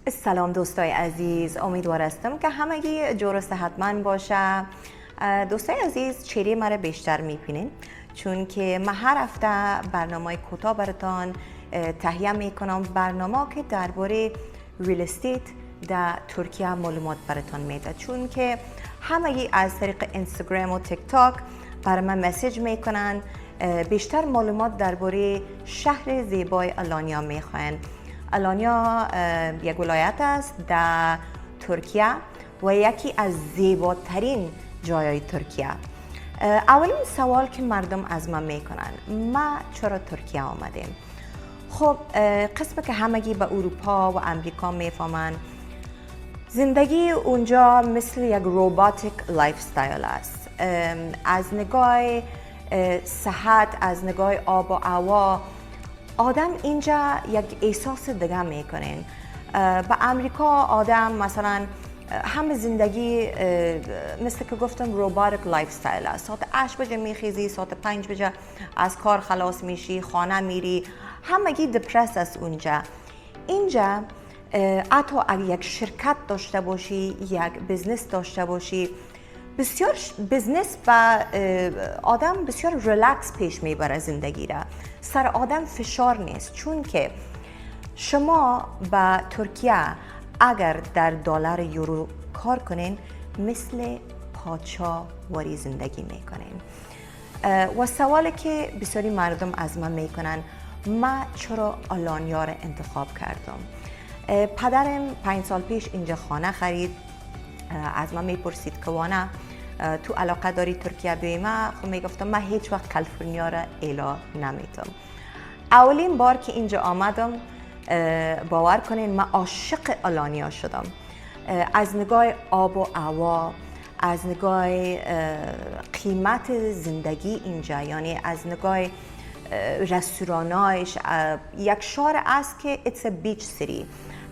سلام دوستای عزیز، امیدوار هستم که همگی جور و صحتمند باشه. دوستای عزیز، چهره مرا بیشتر میبینین چون که من هر هفته برنامه کوتاه براتان تهیه میکنم، برنامه که درباره ریل استیت در ترکیه معلومات براتان میده، چون که همگی از طریق اینستاگرام و تیک تاک برای من مسیج میکنن، بیشتر معلومات درباره شهر زیبای آلانیا میخواین. آلانیا یک ولایت است در ترکیه و یکی از زیباترین جایهای ترکیه. اولین سوال که مردم از من میکنن، ما چرا ترکیه آمدیم؟ خب قسم که همگی به اروپا و امریکا میفهمن، زندگی اونجا مثل یک روباتیک لایف استایل است. از نگاه صحت، از نگاه آب و هوا، آدم اینجا یک احساس دیگه میکنین. به امریکا آدم مثلا همه زندگی مثل که گفتم روباتیک لایف استایل است. ساعت 8 بجه میخیزی، ساعت 5 بجه از کار خلاص میشی، خانه میری، همگی دپرس است اونجا. اینجا حتی اگر یک شرکت داشته باشی، یک بزنس داشته باشی، بسیار بزنس با آدم بسیار ریلکس پیش میبره زندگی را. سر آدم فشار نیست، چون که شما با ترکیه اگر در دلار یورو کار کنین مثل پادشاه وری زندگی میکنین. و سوالی که بسیاری مردم از من میکنن، من چرا آلانیا را انتخاب کردم؟ پدرم 5 سال پیش اینجا خانه خرید. از من میپرسید که وانا تو علاقه داری ترکیه بیایی؟ من خب میگفتم من هیچ وقت کالیفرنیا را الا نمیتم. اولین بار که اینجا آمدم، باور کنین من عاشق آلانیا شدم. از نگاه آب و هوا، از نگاه قیمت زندگی اینجا، یعنی از نگاه رستورانایش، یک شهر است که it's a beach city.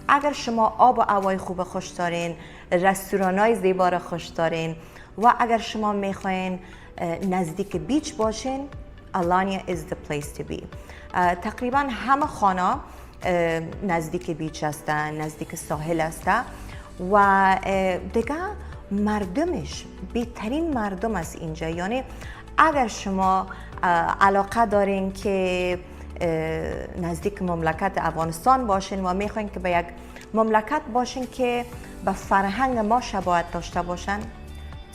اگر شما آب و هوای خوب خوش دارین، رستورانای زیبا را خوش دارین و اگر شما میخواین نزدیک بیچ باشین، آلانیا is the place to be. تقریبا همه خانه نزدیک بیچ هستن، نزدیک ساحل هستن و دیگه مردمش بهترین مردم است اینجا. یعنی اگر شما علاقه دارین که نزدیک مملکت افغانستان باشین و میخواین که به یک مملکت باشین که به فرهنگ ما شباهت داشته باشن،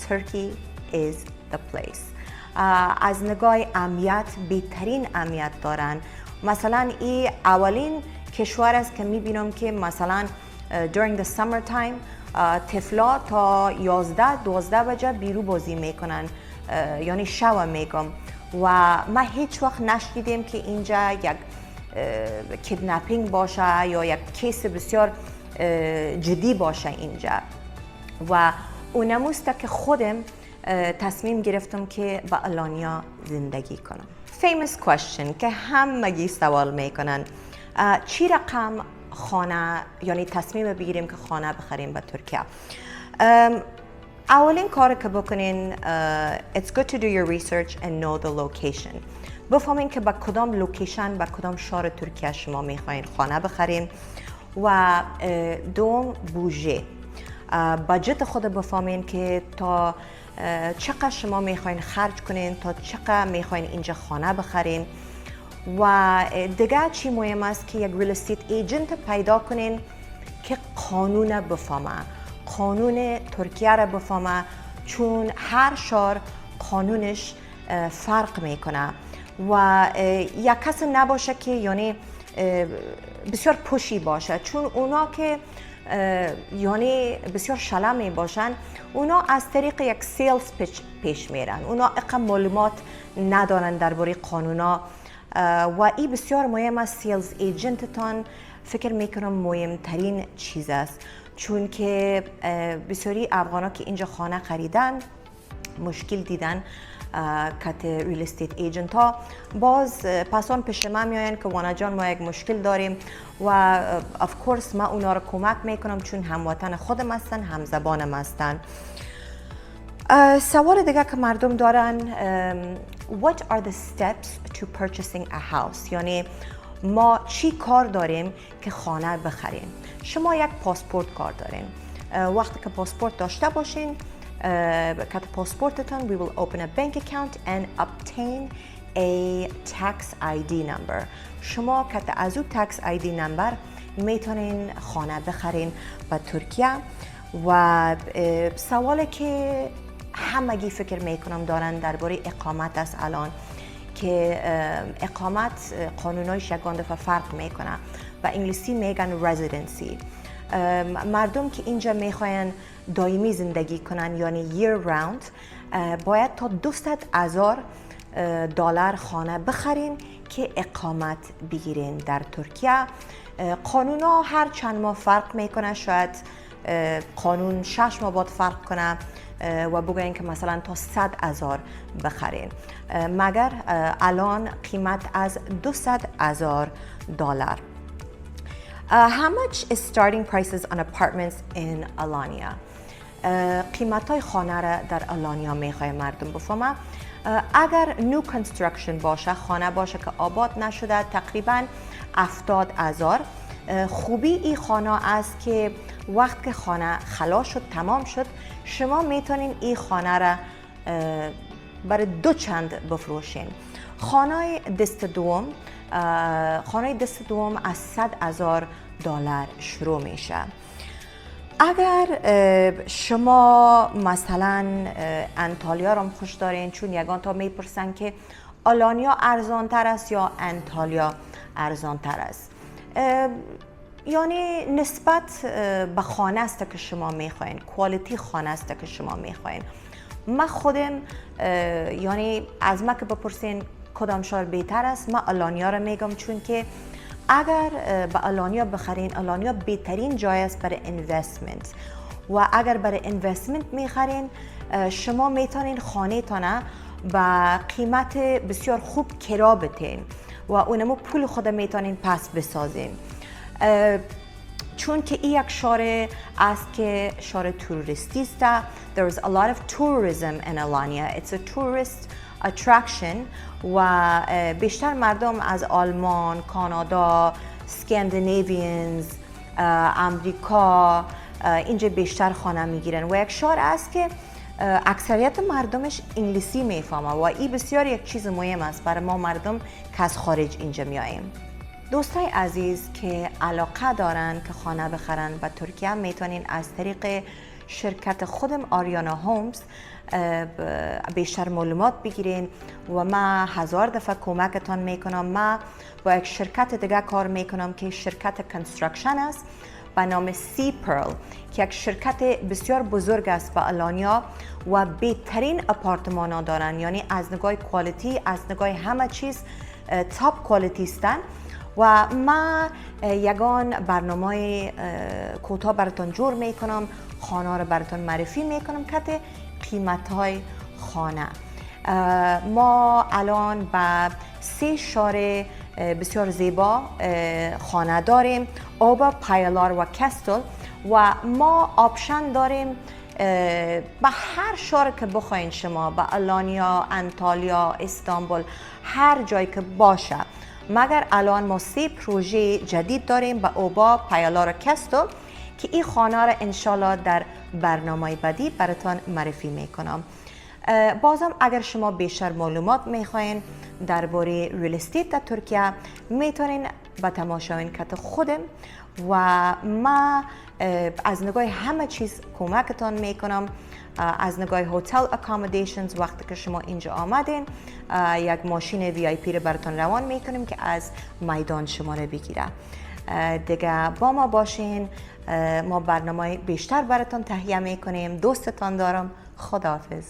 Turkey is the place. از نگاه امنیت بهترین امنیت دارن. مثلا این اولین کشور است که میبینم که مثلا during the summer time طفلا تا 11-12 بجه بیرو بازی میکنن، یعنی شو میگم. و ما هیچ وقت نشنیدیم که اینجا یک کیدنپینگ باشه یا یک کیس بسیار جدی باشه اینجا. و اونموست که خودم تصمیم گرفتم که با آلانیا زندگی کنم. famous question که همگی سوال میکنن، چی رقم خانه، یعنی تصمیم بگیریم که خانه بخریم به ترکیه؟ اولین کار که بکنین، it's good to do your research and know the location. بفهمین که با کدام لوکیشن، با کدام شهر ترکیه شما میخواین خانه بخرین. و دوم، بودجه، باجت خود بفهمین که تا چقدر شما میخواین خرج کنین، تا چقدر میخواین اینجا خانه بخرین. و دیگه چی مهم است که یک ریل استیت ایجنت پیدا کنین که قانون بفهمه، قانون ترکیه را بفهمه، چون هر شهر قانونش فرق میکنه. و یک کس نباشه که یعنی بسیار پوشی باشه، چون اونا که یعنی بسیار شلم باشن، اونا از طریق یک سیلز پیش میرن، اونا اقام معلومات ندارن درباره قانونا. و این بسیار مهم است. سیلز ایجنتتان فکر میکنم مهمترین چیز است، چون که بسیاری افغانا که اینجا خانه خریدن مشکل دیدن کت ریل استیت ایجنت ها، باز پسان پیش من میاین که وانا جان ما یک مشکل داریم و اف کورس ما اونا رو کمک میکنم، چون هموطن خودم هستن، هم زبانم هستن. سوال دیگه که مردم دارن، what are the steps to purchasing a house؟ یعنی ما چی کار داریم که خانه بخریم. شما یک پاسپورت کار دارین. وقتی که پاسپورت داشته باشین، کت پاسپورتتان we will open a bank account and obtain a tax ID number. شما کت از او tax ID number میتونین خانه بخرین به ترکیه. و سوالی که همگی فکر میکنم دارن درباره اقامت است الان، که اقامت قانونایش یگان دفعه فرق میکنه و انگلیسی میگن رزیدنسی. مردم که اینجا میخواین دائمی زندگی کنن یعنی year round باید تا $200,000 خانه بخرین که اقامت بگیرین در ترکیه. قانونا هر چند ماه فرق میکنه، شاید قانون 6 ماه بعد فرق کنه و بگوین که مثلا تا 100,000 بخرین، مگر الان قیمت از $200,000. How much is starting prices on apartments in Alanya? قیمت های خانه را در آلانیا میخواه مردم بفهمه. اگر نیو کنسترکشن باشه، خانه باشه که آباد نشده، تقریبا 70,000. خوبی این خانه است که وقت که خانه خلاص شد، تمام شد، شما میتونین این خانه را برای 2 چند بفروشین. خانه دست دوم از $100,000 شروع میشه. اگر شما مثلا انطالیا رو خوش دارین، چون یگان تا میپرسن که آلانیا ارزان تر است یا انطالیا ارزان تر است، یعنی نسبت به خانه است که شما میخواین، کوالیتی خانه است که شما میخواین. من خودم یعنی از ما که بپرسین کدام شهر بهتر است، من آلانیا رو میگم، چون که اگر به آلانیا بخرین، آلانیا بهترین جای است برای اینوستمنت. و اگر برای اینوستمنت میخرین، شما میتونین خانه تانه با قیمت بسیار خوب کرا بتین و اونمو پول خود میتونین پس بسازین. چون که این یک شهر است که شهر توریستی است. There is a lot of tourism in Alanya. It's a tourist attraction و بیشتر مردم از آلمان، کانادا، اسکاندیناویانز، امریکا اینجا بیشتر خانه میگیرن و یک شهر است که اکثریت مردمش انگلیسی میفهمه و این بسیار یک چیز مهم است برای ما مردم که از خارج اینجا میاییم. دوستای عزیز که علاقه دارن که خانه بخرن به ترکیه، میتونین از طریق شرکت خودم آریانا هومز بیشتر معلومات بگیرین و من 1000 دفعه کمکتان میکنم. من با یک شرکت دیگه کار میکنم که شرکت کنسترکشن است به نام سی پرل، که یک شرکت بسیار بزرگ است به آلانیا و بهترین آپارتمان ها دارن، یعنی از نگاه کوالیتی، از نگاه همه چیز تاپ کوالیتی استن. و ما یگان برنامه کوتاه براتون جور میکنم، خانه رو براتون معرفی میکنم که قیمت های خانه. ما الان با 3 شهر بسیار زیبا خانه داریم، اوبا، پایلار و کستل، و ما آپشن داریم با هر شهر که بخواین شما، با آلانیا، انطالیا، استانبول، هر جایی که باشه. مگر الان ما 3 پروژه جدید داریم با اوبا، پایلار و کستل که این خانه را انشالله در برنامه بعدی براتون معرفی میکنم. بازم اگر شما بیشتر معلومات میخواین درباره ریل استیت در ترکیه، میتونین با تماشاین کت خودم و ما از نگاه همه چیز کمکتان میکنم. از نگاه هتل اکامودیشنز، وقتی که شما اینجا آمدین، یک ماشین وی آی پی رو براتون روان میکنیم که از میدان شما رو بگیره. دیگه با ما باشین، ما برنامه بیشتر براتون تهیه میکنیم. دوستتان دارم. خداحافظ.